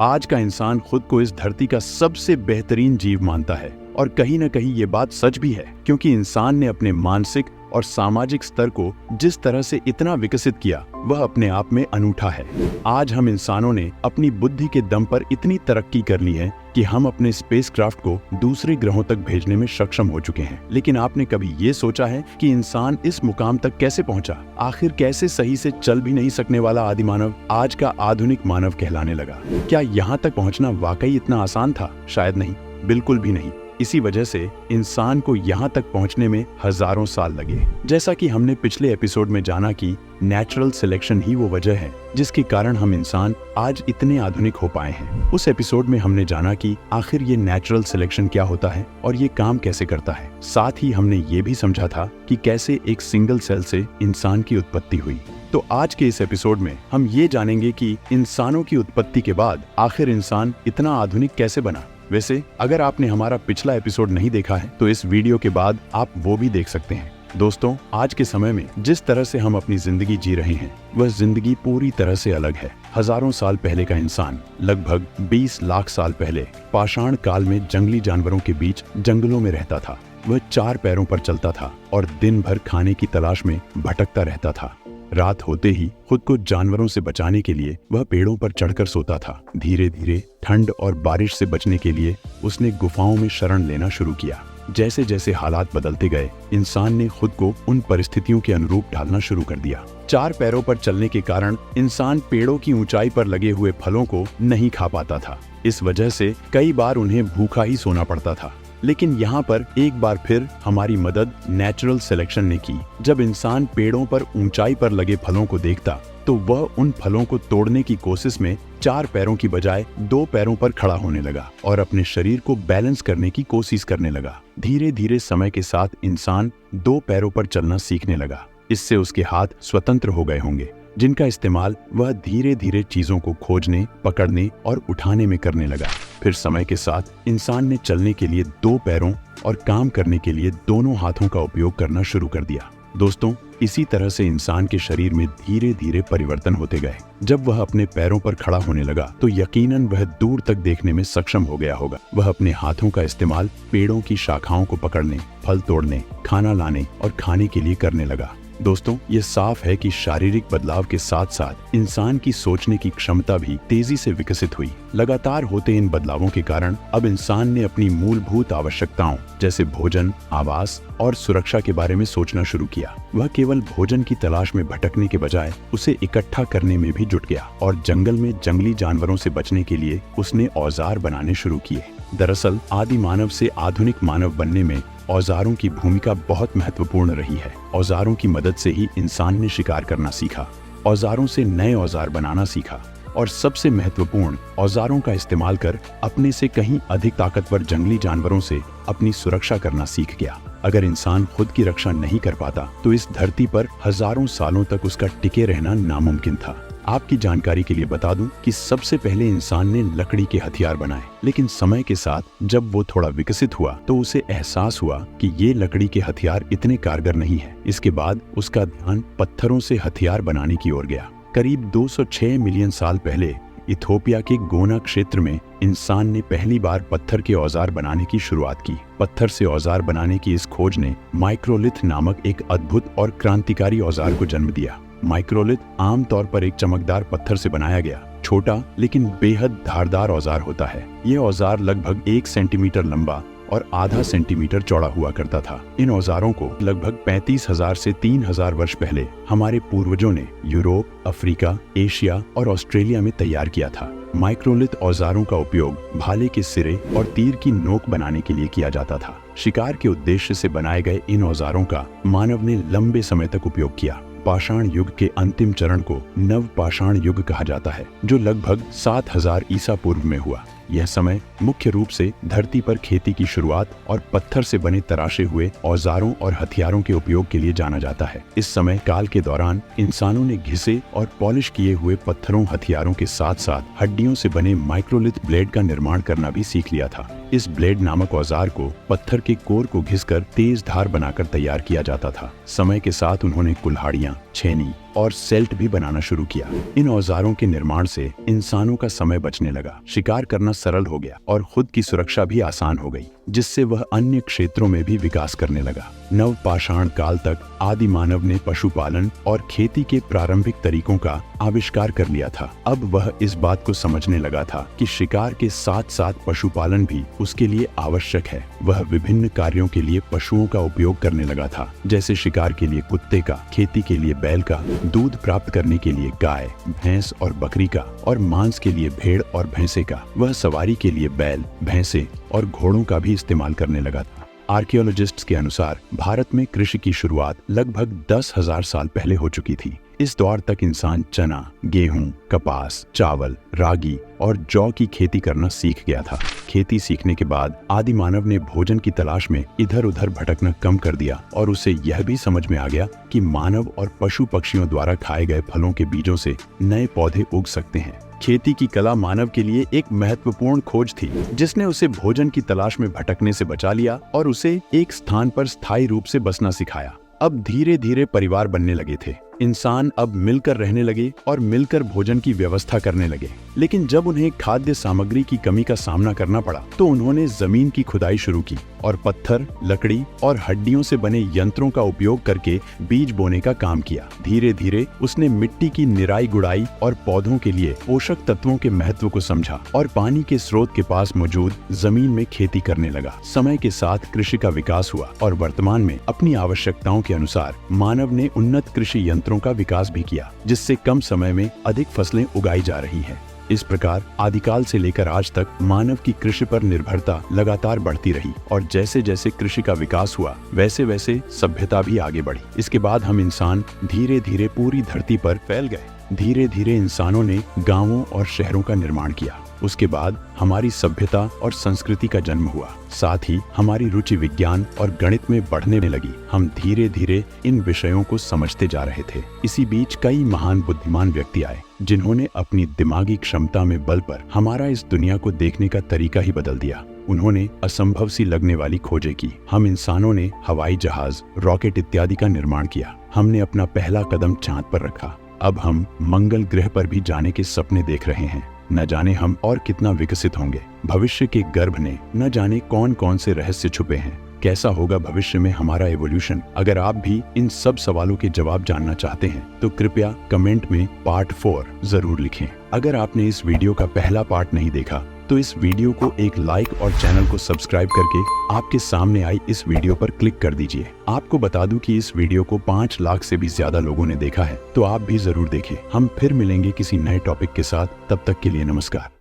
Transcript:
आज का इंसान खुद को इस धरती का सबसे बेहतरीन जीव मानता है और कहीं न कहीं ये बात सच भी है, क्योंकि इंसान ने अपने मानसिक और सामाजिक स्तर को जिस तरह से इतना विकसित किया वह अपने आप में अनूठा है। आज हम इंसानों ने अपनी बुद्धि के दम पर इतनी तरक्की कर ली है कि हम अपने स्पेसक्राफ्ट को दूसरे ग्रहों तक भेजने में सक्षम हो चुके हैं। लेकिन आपने कभी ये सोचा है कि इंसान इस मुकाम तक कैसे पहुंचा? आखिर कैसे सही से चल भी नहीं सकने वाला आदि मानव आज का आधुनिक मानव कहलाने लगा? क्या यहाँ तक पहुँचना वाकई इतना आसान था? शायद नहीं, बिल्कुल भी नहीं। इसी वजह से इंसान को यहाँ तक पहुँचने में हजारों साल लगे। जैसा कि हमने पिछले एपिसोड में जाना कि नेचुरल सिलेक्शन ही वो वजह है जिसके कारण हम इंसान आज इतने आधुनिक हो पाए हैं। उस एपिसोड में हमने जाना कि आखिर ये नेचुरल सिलेक्शन क्या होता है और ये काम कैसे करता है। साथ ही हमने ये भी समझा था कि कैसे एक सिंगल सेल से इंसान की उत्पत्ति हुई। तो आज के इस एपिसोड में हम ये जानेंगे कि इंसानों की उत्पत्ति के बाद आखिर इंसान इतना आधुनिक कैसे बना। वैसे अगर आपने हमारा पिछला एपिसोड नहीं देखा है तो इस वीडियो के बाद आप वो भी देख सकते हैं। दोस्तों, आज के समय में जिस तरह से हम अपनी जिंदगी जी रहे हैं वह जिंदगी पूरी तरह से अलग है। हजारों साल पहले का इंसान लगभग 20 लाख साल पहले पाषाण काल में जंगली जानवरों के बीच जंगलों में रहता था। वह 4 पैरों पर चलता था और दिन भर खाने की तलाश में भटकता रहता था। रात होते ही खुद को जानवरों से बचाने के लिए वह पेड़ों पर चढ़कर सोता था। धीरे धीरे ठंड और बारिश से बचने के लिए उसने गुफाओं में शरण लेना शुरू किया। जैसे जैसे हालात बदलते गए, इंसान ने खुद को उन परिस्थितियों के अनुरूप ढालना शुरू कर दिया। 4 पैरों पर चलने के कारण इंसान पेड़ों की ऊंचाई पर लगे हुए फलों को नहीं खा पाता था। इस वजह से कई बार उन्हें भूखा ही सोना पड़ता था। लेकिन यहाँ पर एक बार फिर हमारी मदद नेचुरल सिलेक्शन ने की। जब इंसान पेड़ों पर ऊंचाई पर लगे फलों को देखता तो वह उन फलों को तोड़ने की कोशिश में 4 पैरों की बजाय 2 पैरों पर खड़ा होने लगा और अपने शरीर को बैलेंस करने की कोशिश करने लगा। धीरे धीरे समय के साथ इंसान 2 पैरों पर चलना सीखने लगा। इससे उसके हाथ स्वतंत्र हो गए होंगे, जिनका इस्तेमाल वह धीरे धीरे चीजों को खोजने, पकड़ने और उठाने में करने लगा। फिर समय के साथ इंसान ने चलने के लिए 2 पैरों और काम करने के लिए दोनों हाथों का उपयोग करना शुरू कर दिया। दोस्तों, इसी तरह से इंसान के शरीर में धीरे धीरे परिवर्तन होते गए। जब वह अपने पैरों पर खड़ा होने लगा तो यकीनन वह दूर तक देखने में सक्षम हो गया होगा। वह अपने हाथों का इस्तेमाल पेड़ों की शाखाओं को पकड़ने, फल तोड़ने, खाना लाने और खाने के लिए करने लगा। दोस्तों, ये साफ है कि शारीरिक बदलाव के साथ साथ इंसान की सोचने की क्षमता भी तेजी से विकसित हुई। लगातार होते इन बदलावों के कारण अब इंसान ने अपनी मूलभूत आवश्यकताओं जैसे भोजन, आवास और सुरक्षा के बारे में सोचना शुरू किया। वह केवल भोजन की तलाश में भटकने के बजाय उसे इकट्ठा करने में भी जुट गया और जंगल में जंगली जानवरों से बचने के लिए उसने औजार बनाने शुरू किए। दरअसल आदि मानव से आधुनिक मानव बनने में औजारों की भूमिका बहुत महत्वपूर्ण रही है। औजारों की मदद से ही इंसान ने शिकार करना सीखा, औजारों से नए औजार बनाना सीखा और सबसे महत्वपूर्ण, औजारों का इस्तेमाल कर अपने से कहीं अधिक ताकतवर जंगली जानवरों से अपनी सुरक्षा करना सीख गया। अगर इंसान खुद की रक्षा नहीं कर पाता तो इस धरती पर हजारों सालों तक उसका टिके रहना नामुमकिन था। आपकी जानकारी के लिए बता दूं कि सबसे पहले इंसान ने लकड़ी के हथियार बनाए, लेकिन समय के साथ जब वो थोड़ा विकसित हुआ तो उसे एहसास हुआ कि ये लकड़ी के हथियार इतने कारगर नहीं है। इसके बाद उसका ध्यान पत्थरों से हथियार बनाने की ओर गया। करीब 206 मिलियन साल पहले इथोपिया के गोना क्षेत्र में इंसान ने पहली बार पत्थर के औजार बनाने की शुरुआत की। पत्थर से औजार बनाने की इस खोज ने माइक्रोलिथ नामक एक अद्भुत और क्रांतिकारी औजार को जन्म दिया। माइक्रोलिथ आमतौर पर एक चमकदार पत्थर से बनाया गया छोटा लेकिन बेहद धारदार औजार होता है। ये औजार लगभग 1 सेंटीमीटर लंबा और आधा सेंटीमीटर चौड़ा हुआ करता था। इन औजारों को लगभग 35,000 से 3,000 वर्ष पहले हमारे पूर्वजों ने यूरोप, अफ्रीका, एशिया और ऑस्ट्रेलिया में तैयार किया था। माइक्रोलिथ औजारों का उपयोग भाले के सिरे और तीर की नोक बनाने के लिए किया जाता था। शिकार के उद्देश्य से बनाए गए इन औजारों का मानव ने लंबे समय तक उपयोग किया। पाषाण युग के अंतिम चरण को नव पाषाण युग कहा जाता है, जो लगभग 7000 ईसा पूर्व में हुआ। यह समय मुख्य रूप से धरती पर खेती की शुरुआत और पत्थर से बने तराशे हुए औजारों और हथियारों के उपयोग के लिए जाना जाता है। इस समय काल के दौरान इंसानों ने घिसे और पॉलिश किए हुए पत्थरों हथियारों के साथ साथ हड्डियों से बने माइक्रोलिथ ब्लेड का निर्माण करना भी सीख लिया था। इस ब्लेड नामक औजार को पत्थर के कोर को घिसकर तेज धार बनाकर तैयार किया जाता था। समय के साथ उन्होंने कुल्हाड़ियां, छेनी, और सेल्ट भी बनाना शुरू किया। इन औजारों के निर्माण से इंसानों का समय बचने लगा, शिकार करना सरल हो गया और खुद की सुरक्षा भी आसान हो गई, जिससे वह अन्य क्षेत्रों में भी विकास करने लगा। नवपाषाण काल तक आदि मानव ने पशुपालन और खेती के प्रारंभिक तरीकों का आविष्कार कर लिया था। अब वह इस बात को समझने लगा था कि शिकार के साथ साथ पशुपालन भी उसके लिए आवश्यक है। वह विभिन्न कार्यों के लिए पशुओं का उपयोग करने लगा था, जैसे शिकार के लिए कुत्ते का, खेती के लिए बैल का, दूध प्राप्त करने के लिए गाय, भैंस और बकरी का, और मांस के लिए भेड़ और भैंसे का। वह सवारी के लिए बैल, भैंसे और घोड़ों का भी इस्तेमाल करने लगा था। आर्कियोलॉजिस्ट्स के अनुसार भारत में कृषि की शुरुआत लगभग 10,000 साल पहले हो चुकी थी। इस दौर तक इंसान चना, गेहूं, कपास, चावल, रागी और जौ की खेती करना सीख गया था। खेती सीखने के बाद आदि मानव ने भोजन की तलाश में इधर उधर भटकना कम कर दिया और उसे यह भी समझ में आ गया कि मानव और पशु पक्षियों द्वारा खाए गए फलों के बीजों से नए पौधे उग सकते हैं। खेती की कला मानव के लिए एक महत्वपूर्ण खोज थी, जिसने उसे भोजन की तलाश में भटकने से बचा लिया और उसे एक स्थान पर स्थायी रूप से बसना सिखाया। अब धीरे धीरे परिवार बनने लगे थे। इंसान अब मिलकर रहने लगे और मिलकर भोजन की व्यवस्था करने लगे। लेकिन जब उन्हें खाद्य सामग्री की कमी का सामना करना पड़ा तो उन्होंने जमीन की खुदाई शुरू की और पत्थर, लकड़ी और हड्डियों से बने यंत्रों का उपयोग करके बीज बोने का काम किया। धीरे धीरे उसने मिट्टी की निराई गुड़ाई और पौधों के लिए पोषक तत्वों के महत्व को समझा और पानी के स्रोत के पास मौजूद जमीन में खेती करने लगा। समय के साथ कृषि का विकास हुआ और वर्तमान में अपनी आवश्यकताओं के अनुसार मानव ने उन्नत कृषि यंत्रों का विकास भी किया, जिससे कम समय में अधिक फसलें उगाई जा रही हैं। इस प्रकार आदिकाल से लेकर आज तक मानव की कृषि पर निर्भरता लगातार बढ़ती रही और जैसे जैसे कृषि का विकास हुआ वैसे वैसे सभ्यता भी आगे बढ़ी। इसके बाद हम इंसान धीरे धीरे पूरी धरती पर फैल गए। धीरे धीरे इंसानों ने गांवों और शहरों का निर्माण किया। उसके बाद हमारी सभ्यता और संस्कृति का जन्म हुआ। साथ ही हमारी रुचि विज्ञान और गणित में बढ़ने लगी। हम धीरे धीरे इन विषयों को समझते जा रहे थे। इसी बीच कई महान बुद्धिमान व्यक्ति आए, जिन्होंने अपनी दिमागी क्षमता में बल पर हमारा इस दुनिया को देखने का तरीका ही बदल दिया। उन्होंने असंभव सी लगने वाली खोजें की। हम इंसानों ने हवाई जहाज, रॉकेट इत्यादि का निर्माण किया। हमने अपना पहला कदम चांद पर रखा। अब हम मंगल ग्रह पर भी जाने के सपने देख रहे हैं। न जाने हम और कितना विकसित होंगे। भविष्य के गर्भ ने न जाने कौन कौन से रहस्य छुपे हैं। कैसा होगा भविष्य में हमारा एवोल्यूशन? अगर आप भी इन सब सवालों के जवाब जानना चाहते हैं तो कृपया कमेंट में पार्ट 4 जरूर लिखें। अगर आपने इस वीडियो का पहला पार्ट नहीं देखा तो इस वीडियो को एक लाइक और चैनल को सब्सक्राइब करके आपके सामने आई इस वीडियो पर क्लिक कर दीजिए। आपको बता दूं कि इस वीडियो को 5 लाख से भी ज्यादा लोगों ने देखा है, तो आप भी जरूर देखें। हम फिर मिलेंगे किसी नए टॉपिक के साथ। तब तक के लिए नमस्कार।